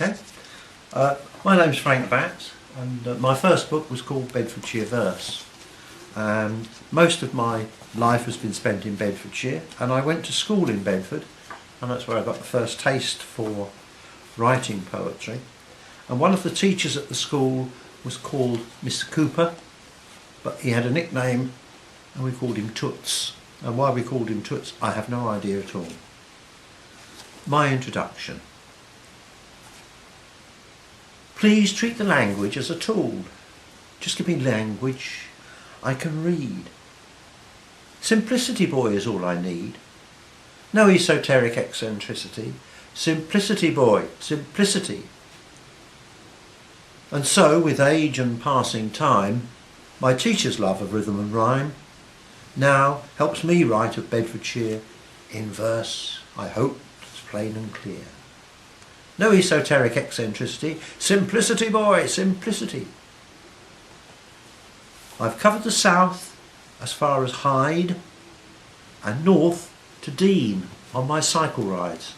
Okay. My name's Frank Batt, and my first book was called Bedfordshire Verse. Most of my life has been spent in Bedfordshire, and I went to school in Bedford, and that's where I got the first taste for writing poetry. And one of the teachers at the school was called Mr. Cooper, but he had a nickname and we called him Toots. And why we called him Toots, I have no idea at all. My introduction. Please treat the language as a tool. Just give me language I can read. Simplicity, boy, is all I need. No esoteric eccentricity. Simplicity, boy, simplicity. And so, with age and passing time, my teacher's love of rhythm and rhyme now helps me write of Bedfordshire in verse, I hope, that's plain and clear. No esoteric eccentricity. Simplicity, boy, simplicity. I've covered the south as far as Hyde and north to Dean on my cycle rides.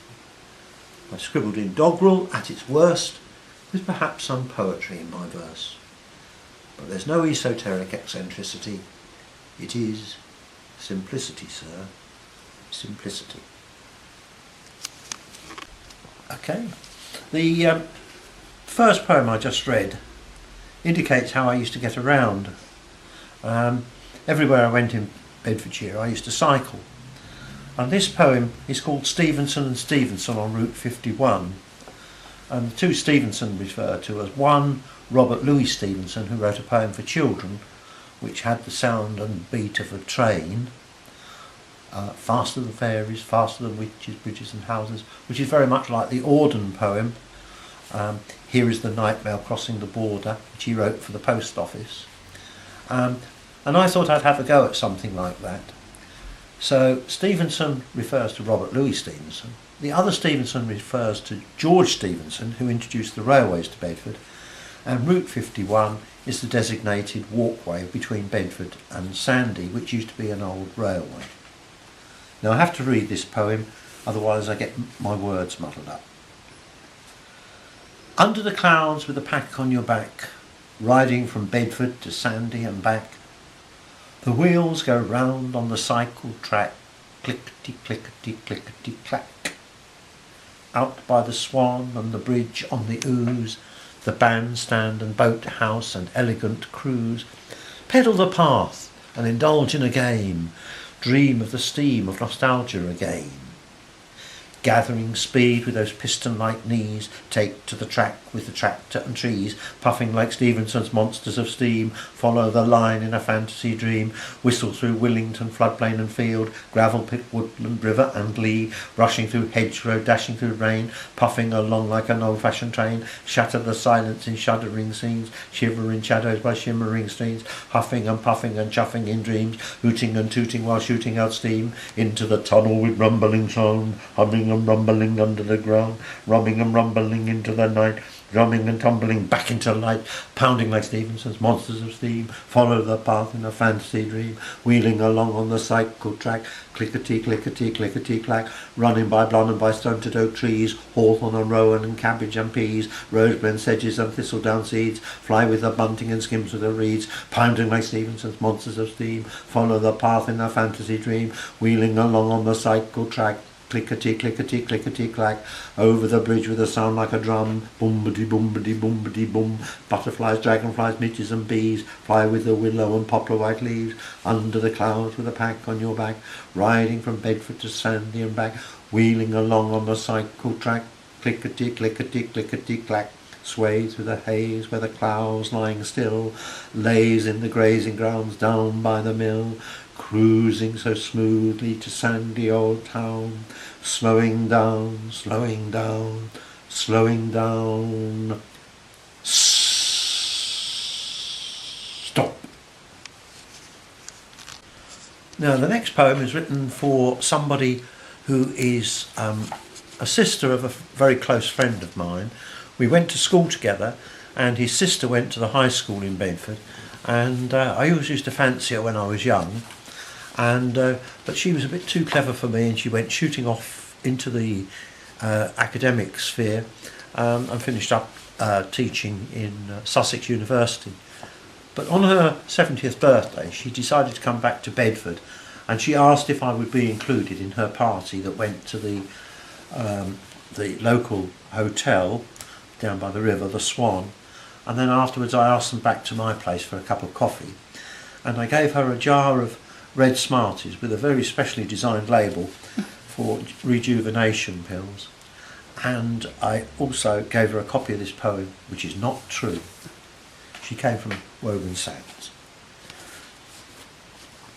I've scribbled in doggerel at its worst, with perhaps some poetry in my verse. But there's no esoteric eccentricity. It is simplicity, sir. Simplicity. Okay. The first poem I just read indicates how I used to get around. Everywhere I went in Bedfordshire I used to cycle. And this poem is called Stevenson and Stevenson on Route 51. And the two Stevenson refer to as one, Robert Louis Stevenson, who wrote a poem for children which had the sound and beat of a train, faster than fairies, faster than witches, bridges and houses, which is very much like the Auden poem, Here is the Night Mail Crossing the Border, which he wrote for the post office. And I thought I'd have a go at something like that. So Stevenson refers to Robert Louis Stevenson. The other Stevenson refers to George Stevenson, who introduced the railways to Bedford, and Route 51 is the designated walkway between Bedford and Sandy, which used to be an old railway. Now I have to read this poem, otherwise I get my words muddled up. Under the clouds with a pack on your back, riding from Bedford to Sandy and back, the wheels go round on the cycle track, clickety clickety clickety clack. Out by the Swan and the bridge on the Ouse, the bandstand and boathouse and elegant cruise, pedal the path and indulge in a game, dream of the steam of nostalgia again. Gathering speed with those piston-like knees, take to the track with the tractor and trees, puffing like Stevenson's monsters of steam, follow the line in a fantasy dream, whistle through Willington, floodplain and field, gravel pit, woodland, river and lea, rushing through hedgerow, dashing through rain, puffing along like an old-fashioned train, shatter the silence in shuddering scenes, shiver in shadows by shimmering streams, huffing and puffing and chuffing in dreams, hooting and tooting while shooting out steam, into the tunnel with rumbling sound, humming and rumbling under the ground, rumming and rumbling into the night, drumming and tumbling back into light, pounding like Stevenson's monsters of steam, follow the path in a fantasy dream, wheeling along on the cycle track, clickety clickety clickety clack, running by blonde and by stunted oak trees, hawthorn and rowan and cabbage and peas, roseblend sedges and thistledown seeds, fly with the bunting and skims with the reeds, pounding like Stevenson's monsters of steam, follow the path in a fantasy dream, wheeling along on the cycle track, clickety clickety clickety clack, over the bridge with a sound like a drum, boom-bity boom-bity boom-bity boom, butterflies, dragonflies, midges and bees, fly with the willow and poplar white leaves, under the clouds with a pack on your back, riding from Bedford to Sandy and back, wheeling along on the cycle track, clickety clickety clickety clack, sway through the haze where the clouds lying still, lays in the grazing grounds down by the mill, cruising so smoothly to sandy old town, slowing down, slowing down, slowing down. Stop. Now the next poem is written for somebody who is a sister of a very close friend of mine. We went to school together and his sister went to the high school in Bedford, and I always used to fancy her when I was young. But she was a bit too clever for me, and she went shooting off into the academic sphere and finished up teaching in Sussex University. But on her 70th birthday, she decided to come back to Bedford, and she asked if I would be included in her party that went to the local hotel down by the river, the Swan. And then afterwards I asked them back to my place for a cup of coffee, and I gave her a jar of red Smarties with a very specially designed label for rejuvenation pills. And I also gave her a copy of this poem, which is not true. She came from Woburn Sands.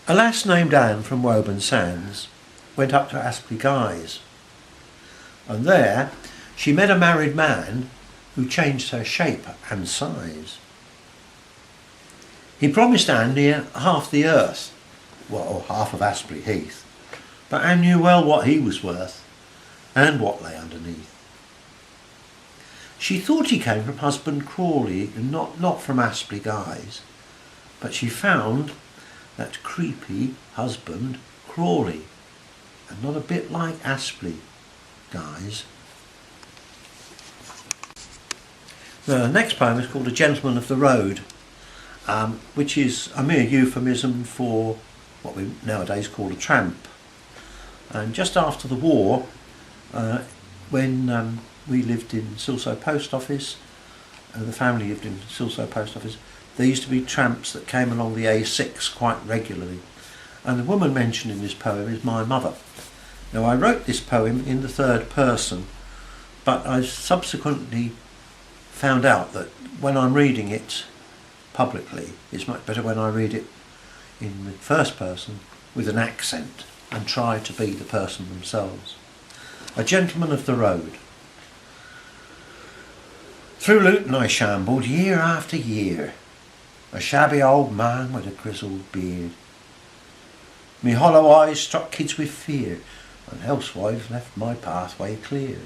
A lass named Anne from Woburn Sands went up to Aspley Guys, and there she met a married man who changed her shape and size. He promised Anne near half the earth, well, half of Aspley Heath, but Anne knew well what he was worth and what lay underneath. She thought he came from husband Crawley, not from Aspley Guys, but she found that creepy husband Crawley, and not a bit like Aspley Guys. The next poem is called A Gentleman of the Road, which is a mere euphemism for what we nowadays call a tramp. And just after the war, when we lived in Silsoe Post Office, the family lived in Silsoe Post Office, there used to be tramps that came along the A6 quite regularly. And the woman mentioned in this poem is my mother. Now, I wrote this poem in the third person, but I subsequently found out that when I'm reading it publicly, it's much better when I read it in the first person with an accent and try to be the person themselves. A Gentleman of the Road. Through Luton I shambled year after year, a shabby old man with a grizzled beard. Me hollow eyes struck kids with fear, and housewives left my pathway clear.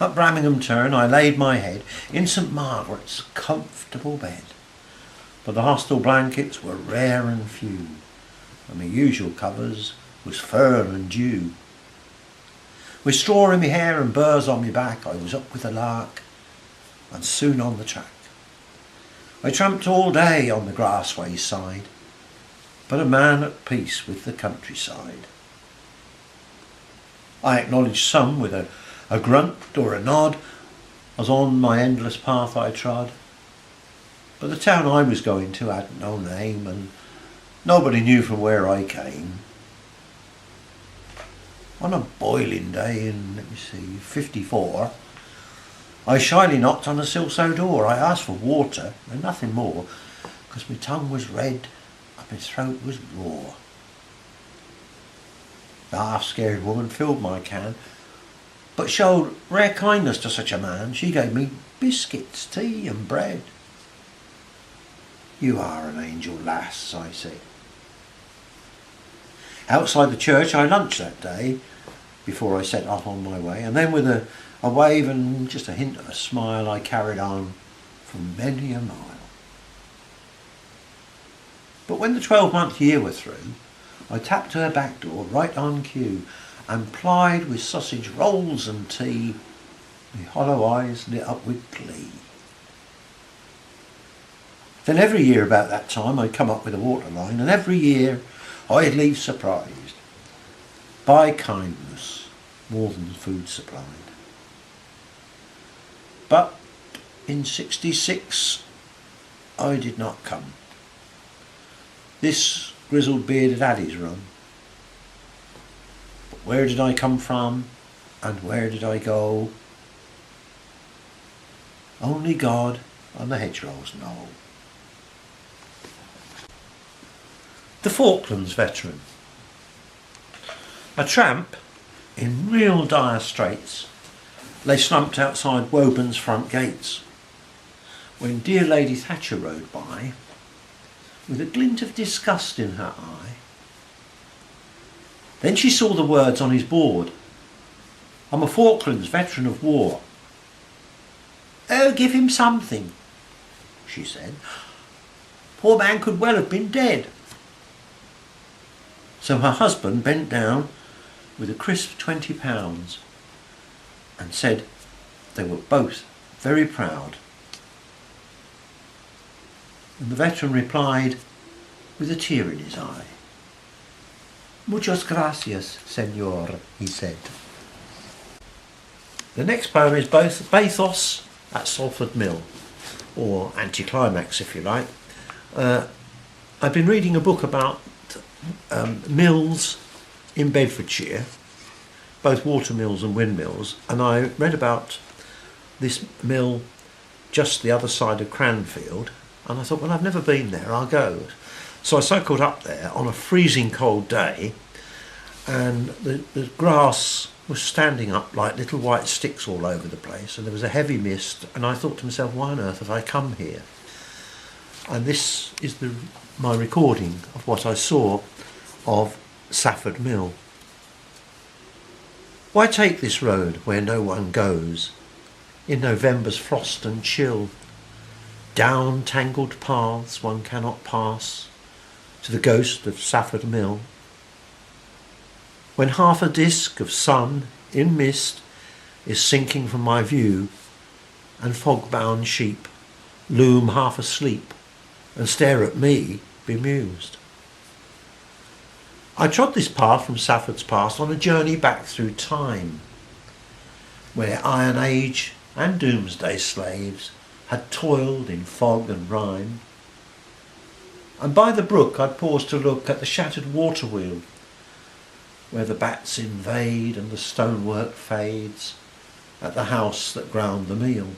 At Brammingham Turn I laid my head in St Margaret's comfortable bed, but the hostel blankets were rare and few, and my usual covers was fur and dew. With straw in my hair and burrs on my back, I was up with the lark, and soon on the track. I tramped all day on the grassway side, but a man at peace with the countryside. I acknowledged some with a grunt or a nod, as on my endless path I trod. But the town I was going to had no name, and nobody knew from where I came. On a boiling day in, '54, I shyly knocked on a Silsoe door. I asked for water and nothing more, because my tongue was red and my throat was raw. The half-scared woman filled my can, but showed rare kindness to such a man. She gave me biscuits, tea and bread. You are an angel, lass, I said. Outside the church I lunched that day before I set off on my way, and then with a wave and just a hint of a smile I carried on for many a mile. But when the 12-month year were through, I tapped her back door right on cue, and plied with sausage rolls and tea, my hollow eyes lit up with glee. Then every year about that time I'd come up with a water line, and every year I'd leave surprised by kindness more than food supplied. But in '66 I did not come. This grizzled beard had his run. But where did I come from, and where did I go? Only God and the hedgerows know. The Falklands veteran. A tramp in real dire straits lay slumped outside Woburn's front gates when dear Lady Thatcher rode by with a glint of disgust in her eye. Then she saw the words on his board, "I'm a Falklands veteran of war." "Oh, give him something," she said. "Poor man could well have been dead." So her husband bent down with a crisp £20 and said, They were both very proud. And the veteran replied with a tear in his eye. "Muchas gracias, señor," he said. The next poem is both Bathos at Salford Mill, or anticlimax if you like. I've been reading a book about mills in Bedfordshire, both water mills and windmills, and I read about this mill just the other side of Cranfield, and I thought, well, I've never been there, I'll go. So I cycled up there on a freezing cold day, and the grass was standing up like little white sticks all over the place, and there was a heavy mist, and I thought to myself, why on earth have I come here? And this is my recording of what I saw of Safford Mill. Why take this road where no one goes, in November's frost and chill, down tangled paths one cannot pass, to the ghost of Safford Mill? When half a disk of sun in mist is sinking from my view, and fog-bound sheep loom half asleep and stare at me bemused. I trod this path from Safford's past on a journey back through time, where Iron Age and Doomsday slaves had toiled in fog and rime. And by the brook I'd paused to look at the shattered water wheel, where the bats invade and the stonework fades, at the house that ground the meal.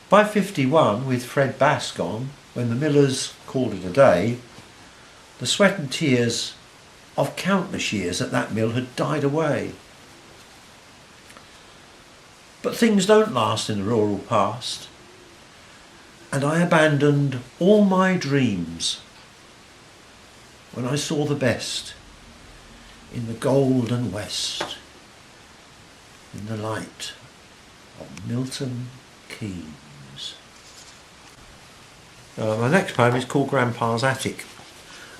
By 51, with Fred Bass gone, when the millers called it a day, the sweat and tears of countless years at that mill had died away. But things don't last in the rural past, and I abandoned all my dreams when I saw the best in the golden west, in the light of Milton Keynes. My next poem is called Grandpa's Attic.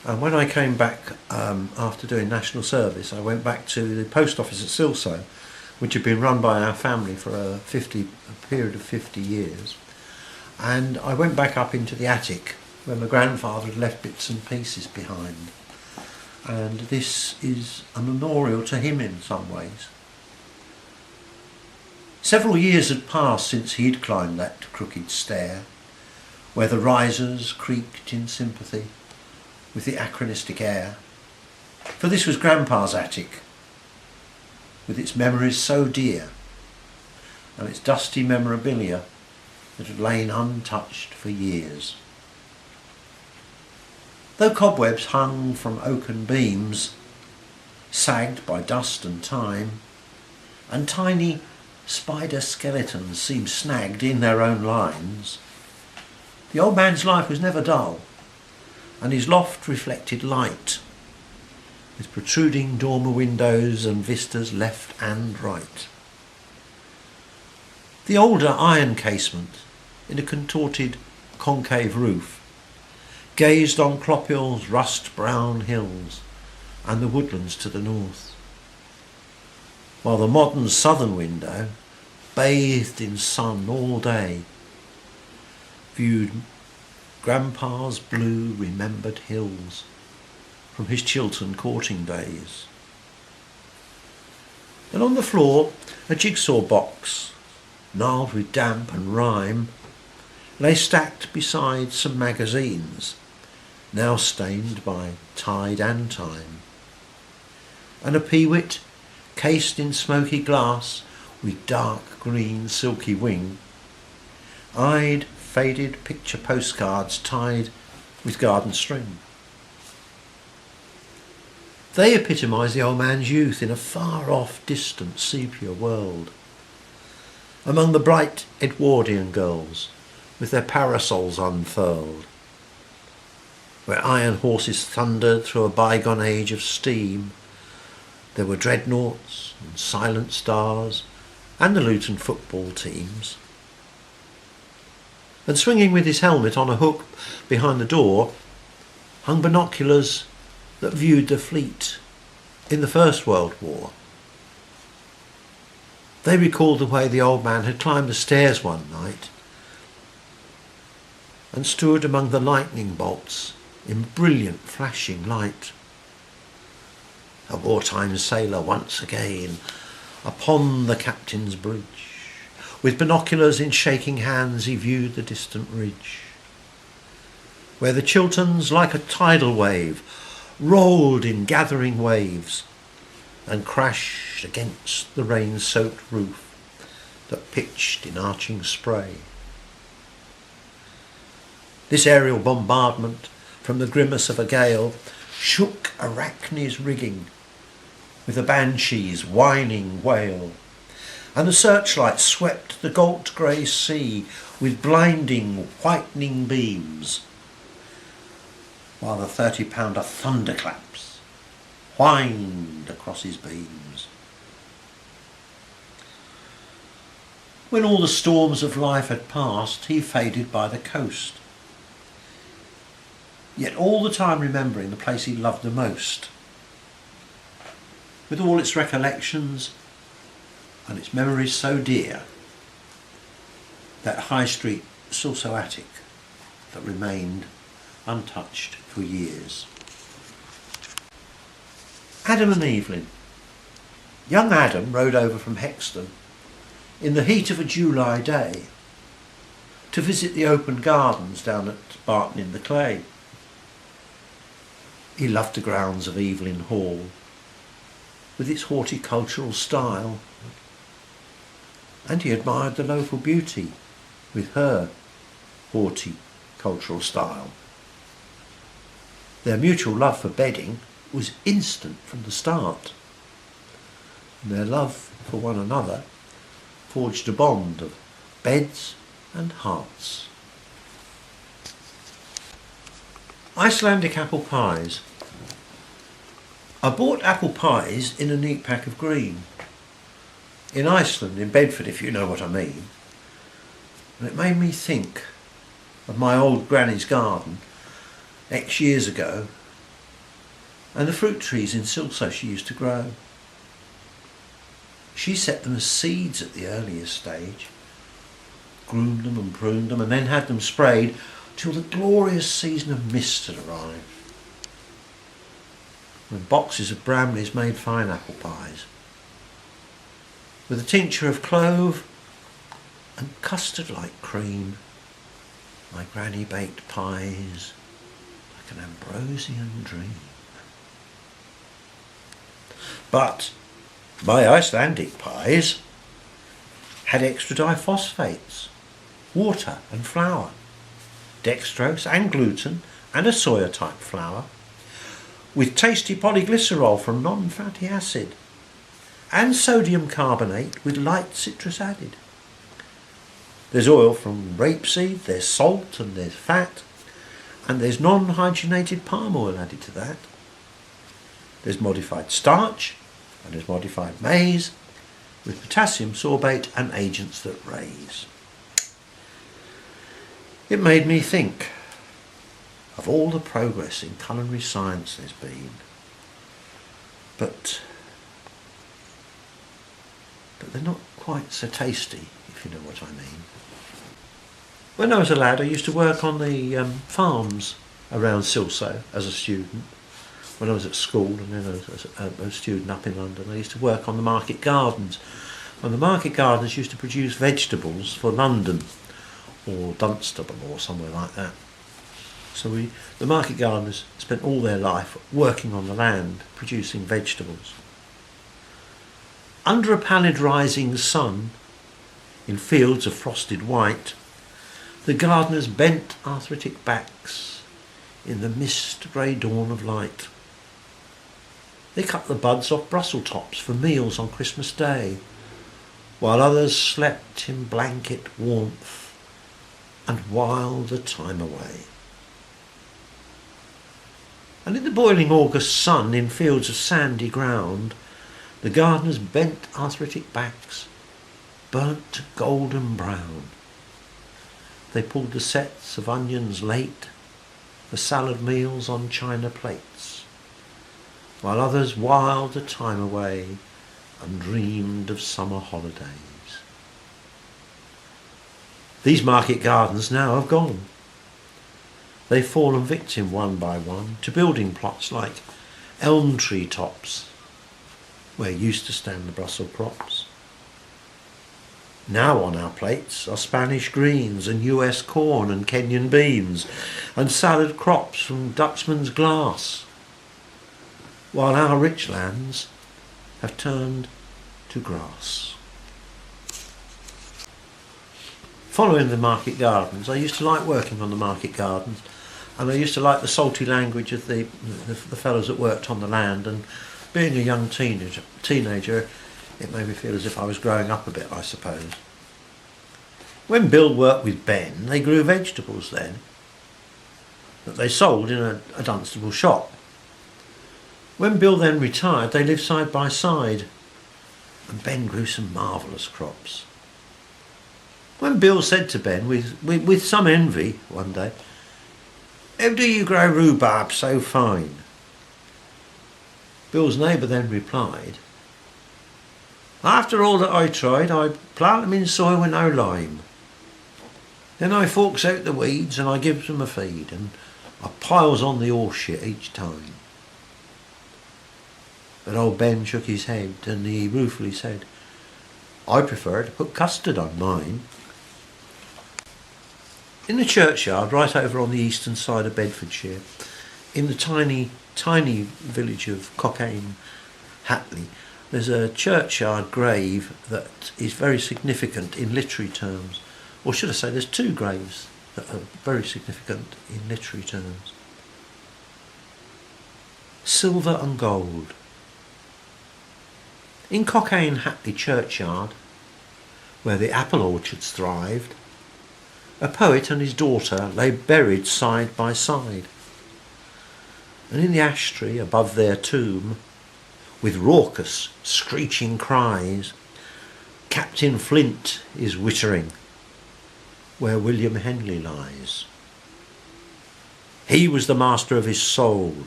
And when I came back after doing national service, I went back to the post office at Silsoe, which had been run by our family for a period of 50 years. And I went back up into the attic where my grandfather had left bits and pieces behind. And this is a memorial to him in some ways. Several years had passed since he'd climbed that crooked stair, where the risers creaked in sympathy with the anachronistic air. For this was Grandpa's attic, with its memories so dear, and its dusty memorabilia that had lain untouched for years. Though cobwebs hung from oaken beams, sagged by dust and time, and tiny spider skeletons seemed snagged in their own lines, the old man's life was never dull, and his loft reflected light, with protruding dormer windows and vistas left and right. The older iron casement, in a contorted concave roof, gazed on Clopill's rust-brown hills and the woodlands to the north, while the modern southern window, bathed in sun all day, viewed Grandpa's blue remembered hills from his Chiltern courting days. And on the floor, a jigsaw box, gnarled with damp and rime, lay stacked beside some magazines, now stained by tide and time. And a peewit, cased in smoky glass with dark green silky wing, eyed faded picture postcards tied with garden string. They epitomise the old man's youth in a far-off, distant sepia world, among the bright Edwardian girls with their parasols unfurled, where iron horses thundered through a bygone age of steam. There were dreadnoughts and silent stars and the Luton football teams. And swinging with his helmet on a hook behind the door hung binoculars that viewed the fleet in the First World War. They recalled the way the old man had climbed the stairs one night and stood among the lightning bolts in brilliant flashing light. A wartime sailor once again upon the captain's bridge. With binoculars in shaking hands he viewed the distant ridge, where the Chilterns like a tidal wave rolled in gathering waves and crashed against the rain-soaked roof that pitched in arching spray. This aerial bombardment from the grimace of a gale shook Arachne's rigging with a banshee's whining wail, and the searchlight swept the galt-grey sea with blinding, whitening beams, while the 30-pounder thunderclaps whined across his beams. When all the storms of life had passed, he faded by the coast, yet all the time remembering the place he loved the most, with all its recollections and its memories so dear, that High Street Silso attic that remained untouched for years. Adam and Evelyn. Young Adam rode over from Hexton in the heat of a July day to visit the open gardens down at Barton in the Clay. He loved the grounds of Evelyn Hall, with its horticultural style, and he admired the local beauty with her horticultural style. Their mutual love for bedding was instant from the start, and their love for one another forged a bond of beds and hearts. Icelandic apple pies. I bought apple pies in a neat pack of green. In Iceland, in Bedford, if you know what I mean. And it made me think of my old granny's garden X years ago, and the fruit trees in Silso she used to grow. She set them as seeds at the earliest stage, groomed them and pruned them, and then had them sprayed till the glorious season of mist had arrived, when boxes of Bramleys made fine apple pies, with a tincture of clove and custard-like cream. My granny baked pies like an Ambrosian dream. But my Icelandic pies had extra diphosphates, water and flour, dextrose and gluten and a soya type flour, with tasty polyglycerol from non-fatty acid, and sodium carbonate with light citrus added. There's oil from rapeseed, there's salt and there's fat, and there's non-hydrogenated palm oil added to that. There's modified starch, and there's modified maize, with potassium sorbate and agents that raise. It made me think of all the progress in culinary science there's been, but they're not quite so tasty, if you know what I mean. When I was a lad, I used to work on the farms around Silso as a student. When I was at school, and then as a student up in London, I used to work on the market gardens. And the market gardens used to produce vegetables for London, or Dunstable, or somewhere like that. So the market gardeners spent all their life working on the land, producing vegetables. Under a pallid rising sun, in fields of frosted white, the gardeners bent arthritic backs in the mist-grey dawn of light. They cut the buds off Brussels tops for meals on Christmas Day, while others slept in blanket warmth and whiled the time away. And in the boiling August sun, in fields of sandy ground, the gardeners bent arthritic backs, burnt to golden brown. They pulled the sets of onions late for salad meals on china plates, while others whiled the time away and dreamed of summer holidays. These market gardens now have gone. They've fallen victim one by one to building plots like elm tree tops, where used to stand the Brussels crops. Now on our plates are Spanish greens and US corn and Kenyan beans and salad crops from Dutchman's glass, while our rich lands have turned to grass. Following the market gardens, I used to like working on the market gardens, and I used to like the salty language of the fellows that worked on the land, and being a young teenager, it made me feel as if I was growing up a bit, I suppose. When Bill worked with Ben, they grew vegetables then that they sold in a Dunstable shop. When Bill then retired, they lived side by side, and Ben grew some marvellous crops. When Bill said to Ben, with some envy one day, "How do you grow rhubarb so fine?" Bill's neighbour then replied, "After all that I tried, I plant them in soil with no lime. Then I forks out the weeds and I gives them a feed, and I piles on the horse shit each time." But old Ben shook his head and he ruefully said, "I prefer to put custard on mine." In the churchyard, right over on the eastern side of Bedfordshire, in the tiny village of Concorde St, there's a churchyard grave that is very significant in literary terms. Or should I say, there's two graves that are very significant in literary terms. Silver and gold. In Concorde St churchyard, where the apple orchards thrived, a poet and his daughter lay buried side by side. And in the ash tree above their tomb, with raucous, screeching cries, Captain Flint is wittering where William Henley lies. He was the master of his soul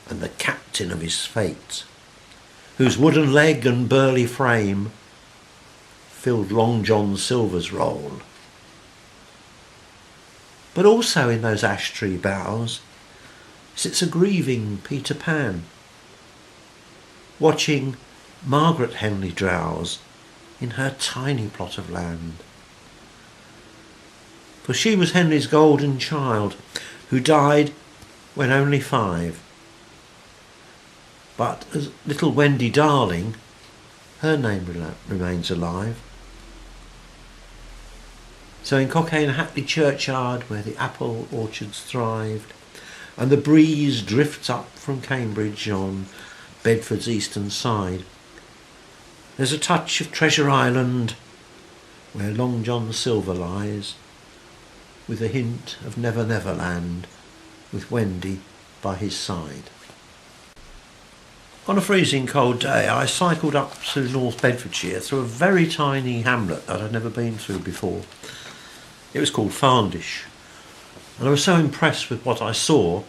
and the captain of his fate, whose wooden leg and burly frame filled Long John Silver's role. But also in those ash tree boughs sits a grieving Peter Pan, watching Margaret Henley drowse in her tiny plot of land. For she was Henley's golden child, who died when only 5. But as little Wendy Darling, her name remains alive. So in Concorde St churchyard, where the apple orchards thrived, and the breeze drifts up from Cambridge on Bedford's eastern side, there's a touch of Treasure Island, where Long John Silver lies, with a hint of Never Never Land, with Wendy by his side. On a freezing cold day, I cycled up to North Bedfordshire through a very tiny hamlet that I'd never been through before. It was called Farndish, and I was so impressed with what I saw,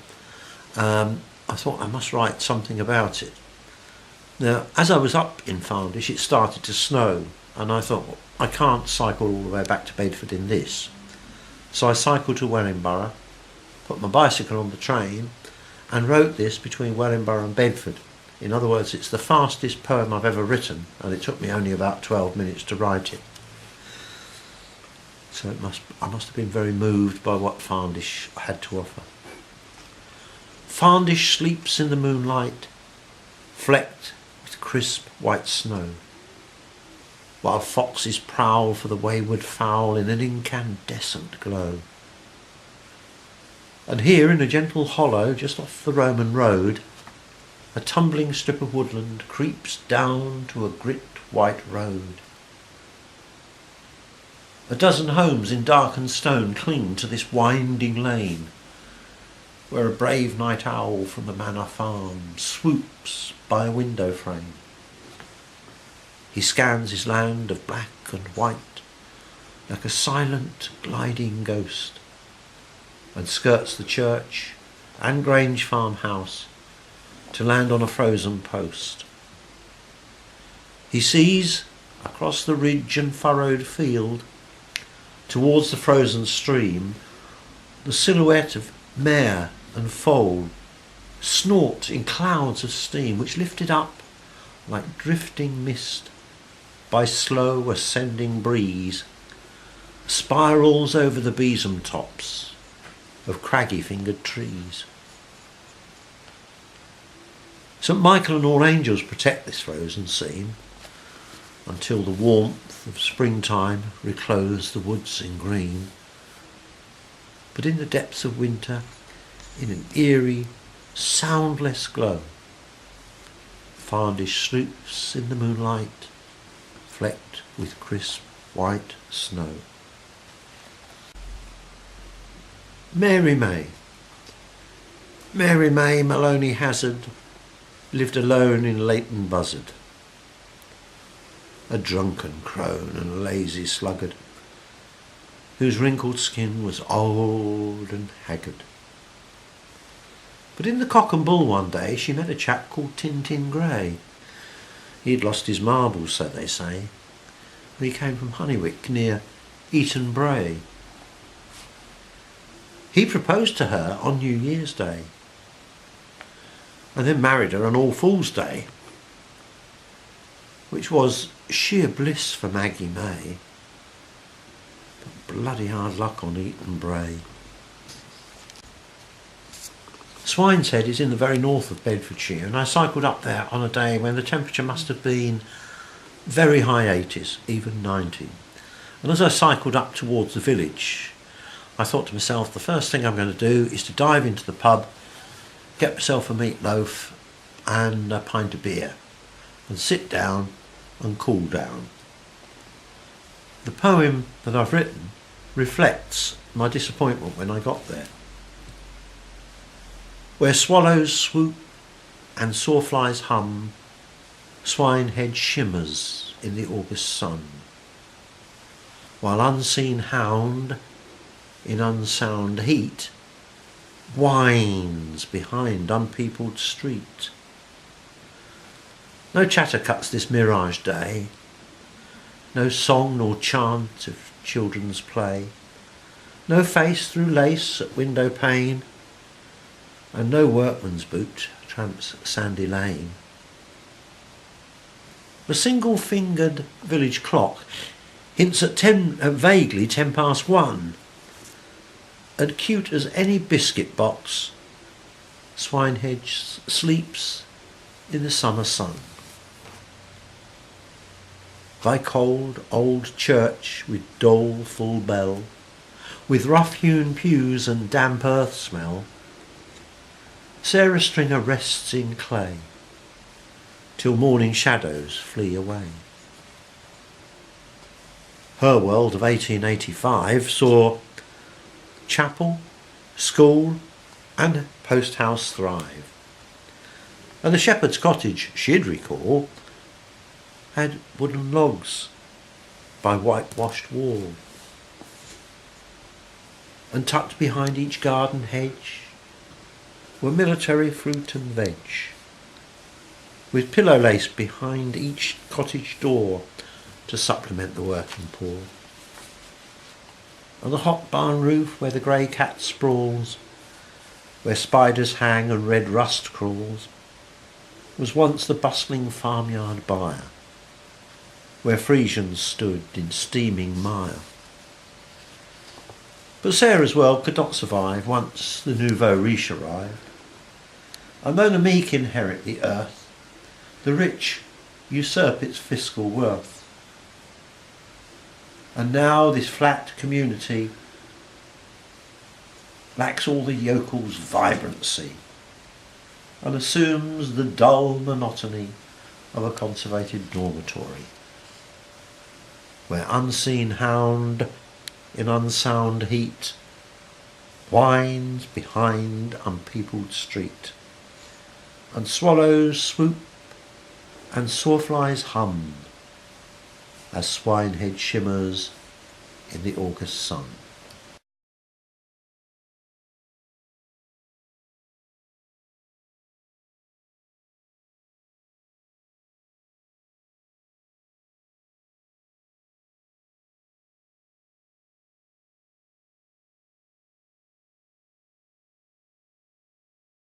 I thought I must write something about it. Now, as I was up in Farndish, it started to snow, and I thought, well, I can't cycle all the way back to Bedford in this. So I cycled to Wellingborough, put my bicycle on the train, and wrote this between Wellingborough and Bedford. In other words, it's the fastest poem I've ever written, and it took me only about 12 minutes to write it. So I must have been very moved by what Farndish had to offer. Farndish sleeps in the moonlight, flecked with crisp white snow, while foxes prowl for the wayward fowl in an incandescent glow. And here, in a gentle hollow just off the Roman road, a tumbling strip of woodland creeps down to a grit white road. A dozen homes in darkened stone cling to this winding lane, where a brave night owl from the manor farm swoops by a window frame. He scans his land of black and white like a silent gliding ghost, and skirts the church and Grange farmhouse to land on a frozen post. He sees, across the ridge and furrowed field, towards the frozen stream, the silhouette of mare and foal snort in clouds of steam, which lifted up like drifting mist by slow ascending breeze, spirals over the besom tops of craggy-fingered trees. St. Michael and all angels protect this frozen scene until the warmth of springtime reclothes the woods in green. But in the depths of winter, in an eerie, soundless glow, Farndish sloops in the moonlight, flecked with crisp white snow. Mary May. Mary May Maloney Hazard lived alone in Leighton Buzzard, a drunken crone and a lazy sluggard, whose wrinkled skin was old and haggard. But in the Cock and Bull one day she met a chap called Tintin Grey. He'd lost his marbles, so they say, and he came from Honeywick near Eaton Bray. He proposed to her on New Year's Day, and then married her on All Fool's Day, which was sheer bliss for Maggie May, but bloody hard luck on Eaton Bray. Swineshead is in the very north of Bedfordshire, and I cycled up there on a day when the temperature must have been very high 80s, even 90. And as I cycled up towards the village, I thought to myself, the first thing I'm going to do is to dive into the pub, get myself a meatloaf and a pint of beer, and sit down and cool down. The poem that I've written reflects my disappointment when I got there. Where swallows swoop and sawflies hum, Swinehead shimmers in the August sun, while unseen hound in unsound heat whines behind unpeopled street. No chatter cuts this mirage day, no song nor chant of children's play, no face through lace at window pane, and no workman's boot tramps sandy lane. The single-fingered village clock hints at vaguely 1:10, and cute as any biscuit box, Swinehead sleeps in the summer sun. Thy cold old church with doleful bell, with rough-hewn pews and damp earth smell, Sarah Stringer rests in clay, till morning shadows flee away. Her world of 1885 saw chapel, school and post house thrive, and the shepherd's cottage she'd recall had wooden logs by whitewashed wall, and tucked behind each garden hedge were military fruit and veg, with pillow lace behind each cottage door to supplement the working poor. And the hot barn roof where the grey cat sprawls, where spiders hang and red rust crawls, was once the bustling farmyard byre, where Frisians stood in steaming mire. But Sarah's world could not survive once the nouveau riche arrived. And though the meek inherit the earth, the rich usurp its fiscal worth. And now this flat community lacks all the yokel's vibrancy and assumes the dull monotony of a conservated dormitory, where unseen hound in unsound heat whines behind unpeopled street, and swallows swoop and sawflies hum as Swinehead shimmers in the August sun.